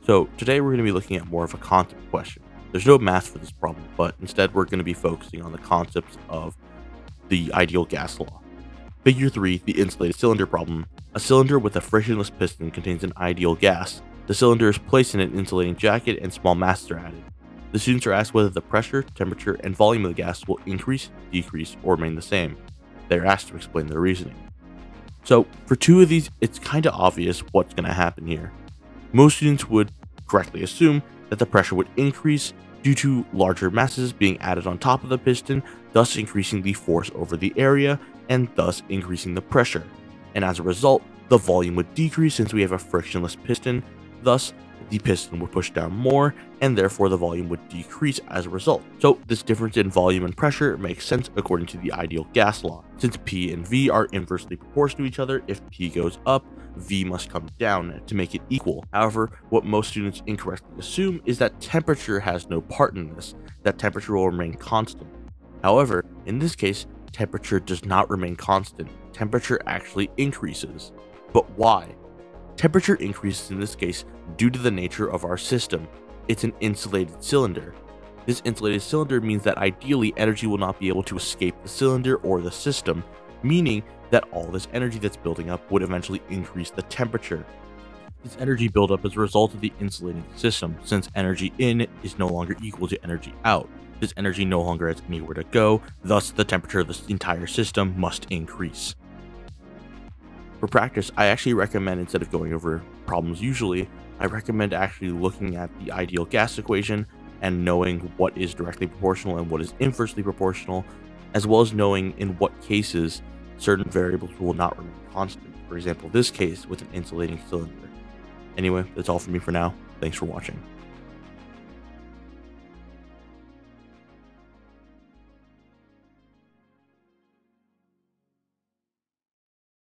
So today we're going to be looking at more of a concept question. There's no math for this problem, but instead we're going to be focusing on the concepts of the ideal gas law. Figure 3, the insulated cylinder problem. A cylinder with a frictionless piston contains an ideal gas. The cylinder is placed in an insulating jacket and small masses are added. The students are asked whether the pressure, temperature, and volume of the gas will increase, decrease, or remain the same. They are asked to explain their reasoning. So for two of these, it's kind of obvious what's going to happen here. Most students would correctly assume that the pressure would increase due to larger masses being added on top of the piston, thus increasing the force over the area and thus increasing the pressure. And as a result, the volume would decrease since we have a frictionless piston, thus the piston would push down more and therefore the volume would decrease as a result. So this difference in volume and pressure makes sense according to the ideal gas law. Since P and V are inversely proportional to each other, if P goes up, V must come down to make it equal. However, what most students incorrectly assume is that temperature has no part in this, that temperature will remain constant. However, in this case, temperature does not remain constant. Temperature actually increases. But why? Temperature increases in this case due to the nature of our system. It's an insulated cylinder. This insulated cylinder means that ideally energy will not be able to escape the cylinder or the system, meaning that all this energy that's building up would eventually increase the temperature. This energy buildup is a result of the insulating system, since energy in is no longer equal to energy out. This energy no longer has anywhere to go, thus the temperature of the entire system must increase. For practice, I actually recommend, instead of going over problems usually, I recommend actually looking at the ideal gas equation and knowing what is directly proportional and what is inversely proportional, as well as knowing in what cases certain variables will not remain constant. For example, this case with an insulating cylinder. Anyway, that's all for me for now. Thanks for watching.